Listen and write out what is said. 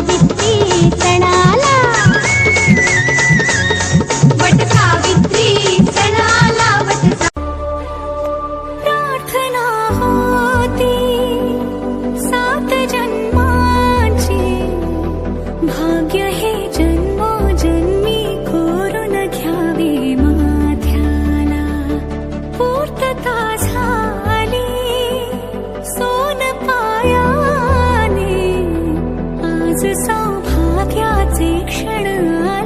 सावित्री सणाला, वट सावित्री सणाला प्रार्थना होती 7 जन्मांची, भाग्य हे जन्मोजन्मी कोरून घ्यावे माथ्याला, पूर्तता झाली सोन पायाने, आज सौभाग्याचे क्षण आले.